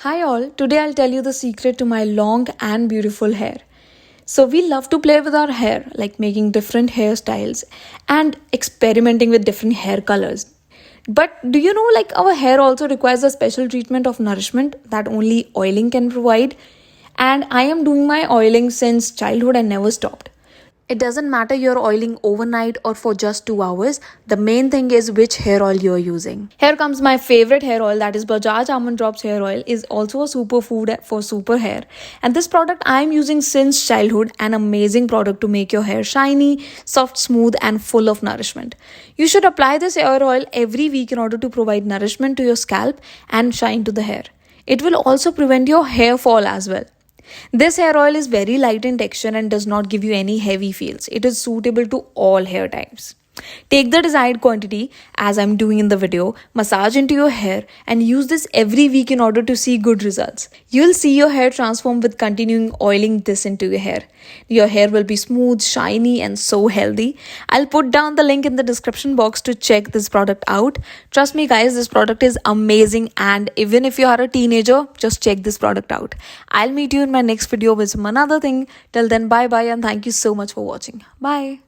Hi all, today I'll tell you the secret to my long and beautiful hair. So we love to play with our hair, like making different hairstyles and experimenting with different hair colors. But do you know like our hair also requires a special treatment of nourishment that only oiling can provide? And I am doing my oiling since childhood and never stopped. It doesn't matter you're oiling overnight or for just 2 hours. The main thing is which hair oil you're using. Here comes my favorite hair oil, that is Bajaj Almond Drops hair oil. Is also a superfood for super hair. And this product I'm using since childhood, an amazing product to make your hair shiny, soft, smooth and full of nourishment. You should apply this hair oil every week in order to provide nourishment to your scalp and shine to the hair. It will also prevent your hair fall as well. This hair oil is very light in texture and does not give you any heavy feels. It is suitable to all hair types. Take the desired quantity, as I'm doing in the video, massage into your hair and use this every week in order to see good results. You'll see your hair transform with continuing oiling this into your hair. Your hair will be smooth, shiny and so healthy. I'll put down the link in the description box to check this product out. Trust me guys, this product is amazing, and even if you are a teenager, just check this product out. I'll meet you in my next video with some another thing. Till then, bye bye and thank you so much for watching. Bye.